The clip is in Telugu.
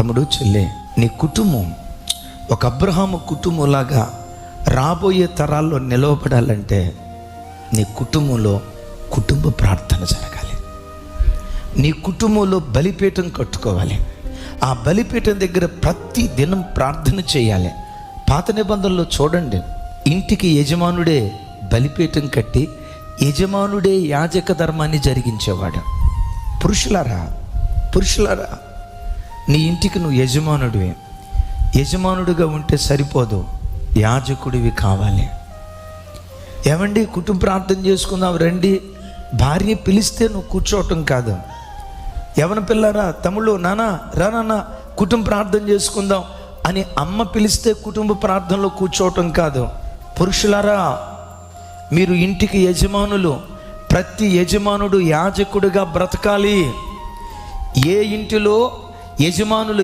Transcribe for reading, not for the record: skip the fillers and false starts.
తమ్ముడు, చెల్లె, నీ కుటుంబం ఒక అబ్రహాము కుటుంబంలాగా రాబోయే తరాల్లో నిలవబడాలంటే నీ కుటుంబంలో కుటుంబ ప్రార్థన జరగాలి. నీ కుటుంబంలో బలిపీఠం కట్టుకోవాలి. ఆ బలిపీఠం దగ్గర ప్రతి దినం ప్రార్థన చేయాలి. పాత నిబంధనలో చూడండి, ఇంటికి యజమానుడే బలిపీఠం కట్టి యజమానుడే యాజక ధర్మాన్ని జరిగించేవాడు. పురుషులారా, నీ ఇంటికి నువ్వు యజమానుడివి. యజమానుడిగా ఉంటే సరిపోదు, యాజకుడివి కావాలి. ఏమండి, కుటుంబ ప్రార్థన చేసుకుందాం రండి, భార్య పిలిస్తే నువ్వు కూర్చోవటం కాదు. యవన పిల్లరా, తమ్ముళ్ళు, నాన్న కుటుంబ ప్రార్థన చేసుకుందాం అని అమ్మ పిలిస్తే కుటుంబ ప్రార్థనలో కూర్చోవటం కాదు. పురుషులారా, మీరు ఇంటికి యజమానులు. ప్రతి యజమానుడు యాజకుడిగా బ్రతకాలి. ఏ ఇంటిలో యజమానులు